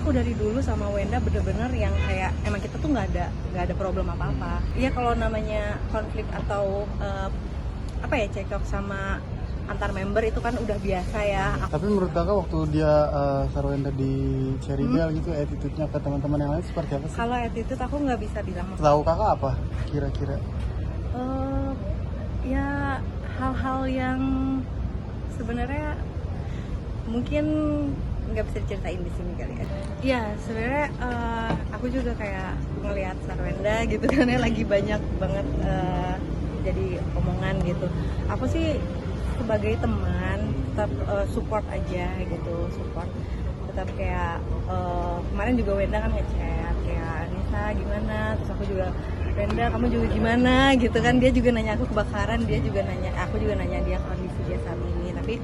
aku dari dulu sama Wenda bener-bener yang kayak emang kita tuh nggak ada problem apa-apa. Iya kalau namanya konflik atau cekcok sama antar member itu kan udah biasa ya. Tapi menurut kakak waktu dia Sarwenda di Cherry Bell gitu, attitude-nya ke teman-teman yang lain seperti apa sih? Kalau attitude aku nggak bisa bilang. Tahu kakak apa kira-kira? Ya hal-hal yang sebenarnya mungkin nggak bisa diceritain di sini kali ya. Iya sebenarnya aku juga kayak ngelihat Sarwenda gitu kan ya lagi banyak banget jadi omongan gitu. Aku sih sebagai teman tetap support aja gitu, tetap kayak kemarin juga Wenda kan ngechat kayak Anissa gimana, terus aku juga Wenda kamu juga gimana gitu kan, dia juga nanya aku kebakaran, aku juga nanya dia kondisi dia saat ini, tapi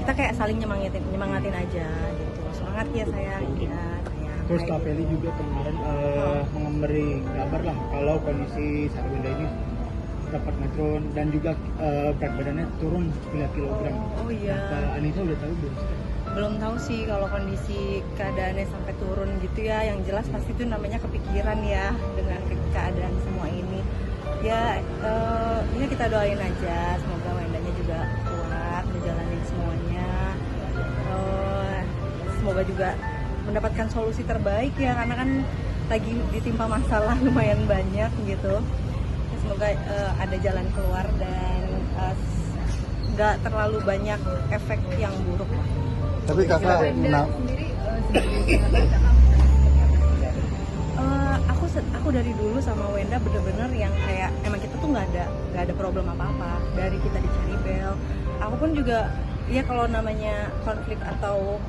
kita kayak saling nyemangatin aja gitu, semangat ya sayang, ya sayang. Terus Kak Feli juga kemarin memberi kabar lah kalau kondisi Sarwenda ini dapat turun dan juga berat badannya turun 3 kg. Oh iya. Kak Anissa udah tahu belum? Belum tahu sih kalau kondisi keadaannya sampai turun gitu ya. Yang jelas pasti itu namanya kepikiran ya dengan keadaan semua ini. Ya ini kita doain aja, semoga Wendanya juga kuat menjalani semuanya. Semoga juga mendapatkan solusi terbaik ya, karena kan lagi ditimpa masalah lumayan banyak gitu. Semoga ada jalan keluar dan nggak terlalu banyak efek yang buruk. Tapi kakak aku dari dulu sama Wenda bener-bener yang kayak emang kita tuh nggak ada problem apa-apa dari kita di Cherry Bell. Aku pun juga ya kalau namanya konflik atau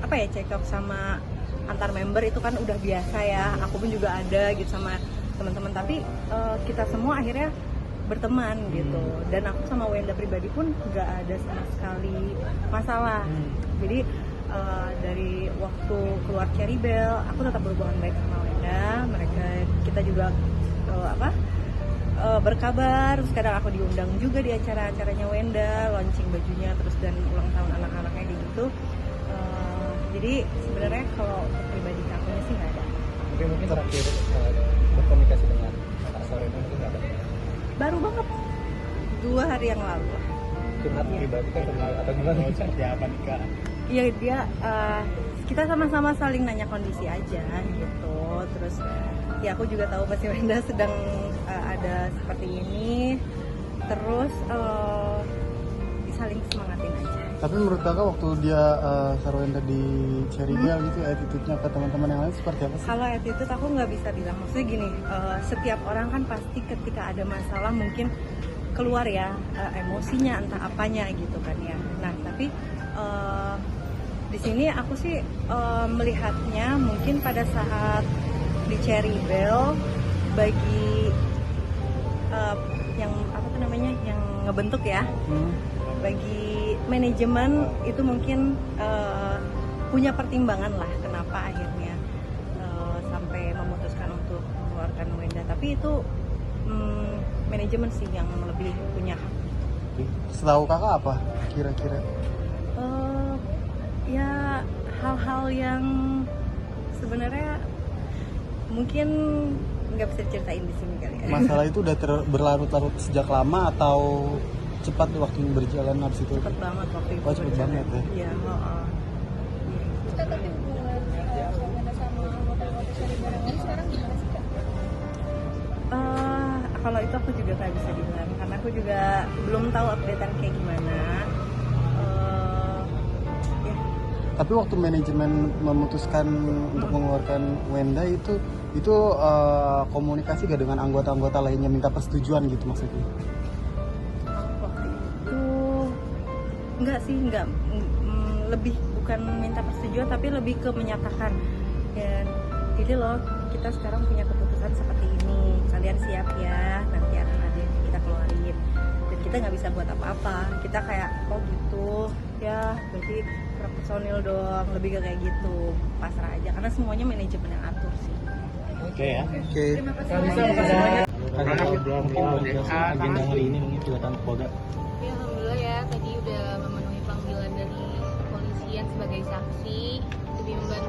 cekcok sama antar member itu kan udah biasa ya. Aku pun juga ada gitu sama teman-teman, tapi kita semua akhirnya berteman gitu, dan aku sama Wenda pribadi pun nggak ada sama sekali masalah. Jadi dari waktu keluar Cherry Bell aku tetap berhubungan baik sama Wenda, kita juga berkabar, terus kadang aku diundang juga di acara-acaranya Wenda, launching bajunya terus dan ulang tahun anak-anaknya gitu. Jadi sebenarnya kalau pribadi aku sih nggak ada. Mungkin terakhir berkomunikasi dengan Kak Sarwenda itu nggak ada? Baru banget 2 hari yang lalu. Curhat pribadi kan atau gimana? Seperti apa nih Kak? Iya dia kita sama-sama saling nanya kondisi aja gitu. Terus ya aku juga tahu pasti Wenda sedang ada seperti ini. Terus saling semangatin aja. Tapi menurut kakak waktu dia Sarwenda di Cherry Bell gitu, attitude-nya ke teman-teman yang lain seperti apa sih? Kalau attitude aku nggak bisa bilang. Maksudnya gini, setiap orang kan pasti ketika ada masalah mungkin keluar ya emosinya entah apanya gitu kan ya. Nah tapi di sini aku sih melihatnya mungkin pada saat di Cherry Bell bagi yang yang ngebentuk ya, bagi manajemen itu mungkin punya pertimbangan lah kenapa akhirnya sampai memutuskan untuk mengeluarkan Wenda, tapi itu manajemen sih yang lebih punya hak. Setahu kakak apa kira-kira? Ya hal-hal yang sebenarnya mungkin nggak bisa diceritain di sini kali ya. Masalah itu udah berlarut-larut sejak lama atau cepat waktu berjalan habis itu? Cepet banget waktu itu. Oh, cepet banget ya? Iya. Tapi hubungan Wenda sama motor-motor Cherry Bell ini sekarang gimana sih Kak? Kalau itu aku juga nggak bisa bilang, karena aku juga belum tahu updatean kayak gimana. Tapi waktu manajemen memutuskan untuk mengeluarkan Wenda itu komunikasi gak dengan anggota-anggota lainnya minta persetujuan gitu maksudnya? Waktu itu enggak lebih bukan minta persetujuan tapi lebih ke menyatakan dan ini loh kita sekarang punya keputusan seperti ini, kalian siap ya, nanti akan ada yang kita keluarin dan kita nggak bisa buat apa-apa, kita kayak oh gitu ya berarti personil dong, lebih ke kayak gitu, pasrah aja karena semuanya manajemen yang atur sih. Oke ya. Oke. Terima kasih Mungkin agenda hari ini mungkin juga tanpa Polda. Ya, alhamdulillah ya tadi udah memenuhi panggilan dari kepolisian sebagai saksi lebih membantu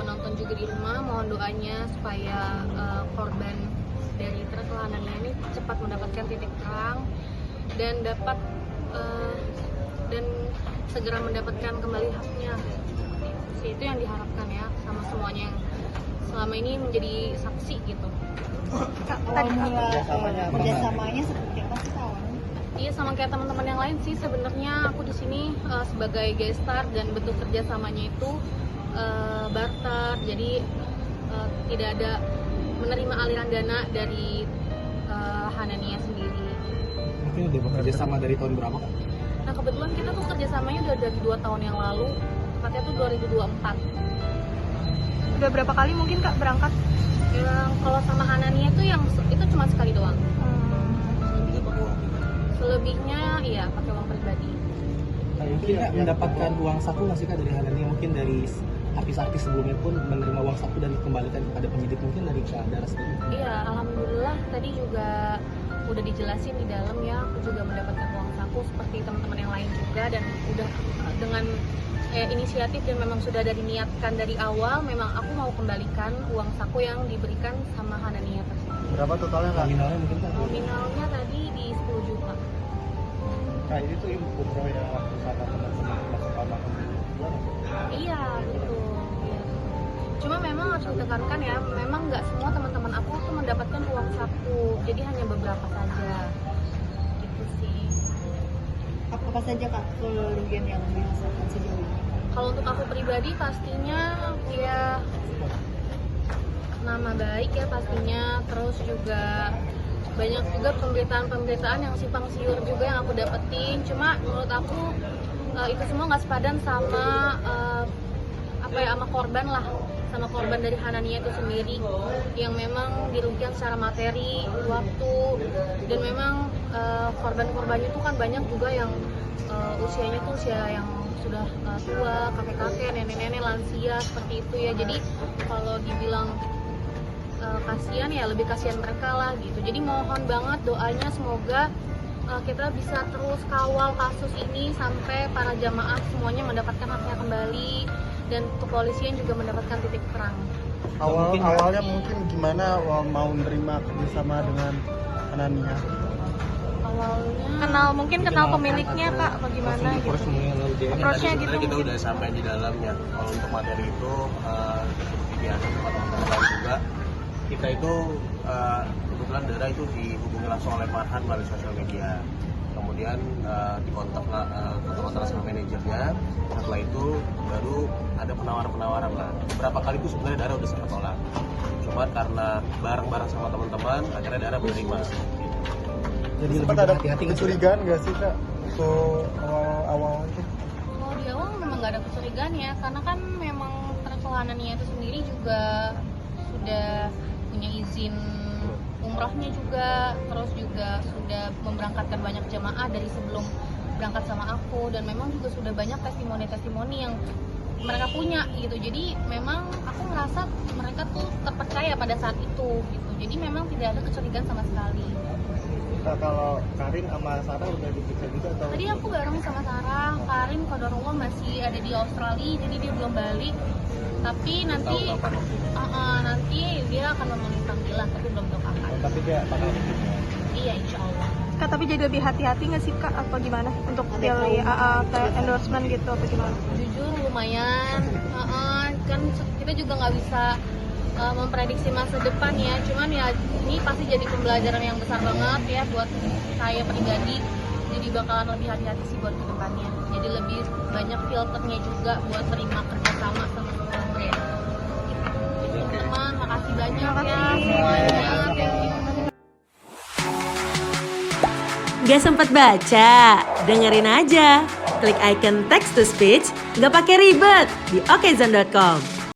penonton juga di rumah, mohon doanya supaya korban dari truk Hanania ini cepat mendapatkan titik terang dan dapat dan segera mendapatkan kembali haknya. Itu yang diharapkan ya sama semuanya yang selama ini menjadi saksi gitu. Awal mula kerjasamanya seperti apa sih kawan? Iya, sama kayak teman-teman yang lain sih sebenarnya. Aku di sini sebagai guest star dan bentuk kerjasamanya itu barter. Jadi tidak ada menerima aliran dana dari Hanania sendiri. Mungkin udah bekerja sama dari tahun berapa Kak? Nah kebetulan kita tuh kerjasamanya udah dari 2 tahun yang lalu, tepatnya tuh 2024. Udah berapa kali mungkin Kak berangkat? Yang kalau sama Hanania tuh yang itu cuma sekali doang. Selebihnya iya pakai uang pribadi. Mungkin Kak mendapatkan uang saku nggak sih Kak dari Hanania? Mungkin dari artis-artis sebelumnya pun menerima uang saku dan dikembalikan kepada penyidik, mungkin dari Kak Dara sendiri? Iya, alhamdulillah tadi juga udah dijelasin di dalam ya, aku juga mendapatkan uang saku seperti teman-teman yang lain juga, dan udah dengan inisiatif dan memang sudah dari niatkan dari awal, memang aku mau kembalikan uang saku yang diberikan sama Hanania tersebut. Berapa totalnya Kak? Nominalnya mungkin Kak? Nominalnya tadi di 10 juta. Kak, ini tuh umroh yang waktu sama teman-teman masuk kamar. Iya betul. Iya. Cuma memang harus ditekankan ya, memang nggak semua teman-teman aku tuh mendapatkan uang saku, jadi hanya beberapa saja. Gitu sih. Apa saja Kak kerugian yang dirasakan sejauh ini? Kalau untuk aku pribadi pastinya ya nama baik ya pastinya, terus juga banyak juga pemberitaan-pemberitaan yang simpang siur juga yang aku dapetin. Cuma menurut aku itu semua nggak sepadan sama sama korban lah, sama korban dari Hanania itu sendiri yang memang dirugikan secara materi, waktu, dan memang korban-korbannya itu kan banyak juga yang usianya tuh usia yang sudah tua, kakek-kakek, nenek-nenek, lansia seperti itu ya. Jadi kalau dibilang kasihan ya lebih kasihan mereka lah gitu. Jadi mohon banget doanya semoga kita bisa terus kawal kasus ini sampai para jamaah semuanya mendapatkan haknya kembali dan kepolisian juga mendapatkan titik terang. Awalnya mungkin gimana mau menerima kerjasama dengan Hanania? Awalnya kenal pemiliknya Kak, bagaimana gitu? Approach-nya gitu. Sebenarnya kita udah sampai di dalamnya. Kalau untuk materi itu seperti biasa sama teman-teman juga. Kita itu kebetulan Dara itu dihubungi langsung oleh Marhan melalui sosial media. Kemudian dikontak sama manajernya. Setelah itu baru ada penawaran lah. Beberapa kali itu sebenarnya Dara udah sempat tolak. Cuma karena bareng-bareng sama teman-teman, akhirnya Dara menerima. Jadi sempat ada kecurigaan nggak sih Kak untuk awal itu? Kalau di awal memang nggak ada kecurigaan ya, karena kan memang Hanania itu sendiri juga sudah punya izin umrohnya juga, terus juga sudah memberangkatkan banyak jamaah dari sebelum berangkat sama aku, dan memang juga sudah banyak testimoni-testimoni yang mereka punya gitu. Jadi memang aku ngerasa mereka tuh terpercaya pada saat itu gitu. Jadi memang tidak ada kecurigaan sama sekali. Nah, kalau Karin sama Sarah udah diperiksa juga atau? Tadi aku bareng sama Sarah, Karin qadarullah masih ada di Australia, jadi dia belum balik. Tapi nanti nanti dia akan memenuhi panggilan, tapi belum tahu kapan. Tapi dia bakal bikin. Iya, insya Allah. Kak, tapi jadi lebih hati-hati nggak sih Kak, apa gimana untuk pilih endorsement gitu apa gimana? Jujur lumayan, kan kita juga nggak bisa memprediksi masa depan ya. Cuman ya ini pasti jadi pembelajaran yang besar banget ya buat saya pribadi. Jadi bakalan lebih hati-hati sih buat kedepannya. Jadi lebih banyak filternya juga buat terima kerjasama sama brand. Teman-teman, makasih banyak ya semuanya. Gak sempat baca? Dengerin aja. Klik icon text to speech, gak pakai ribet di okezone.com.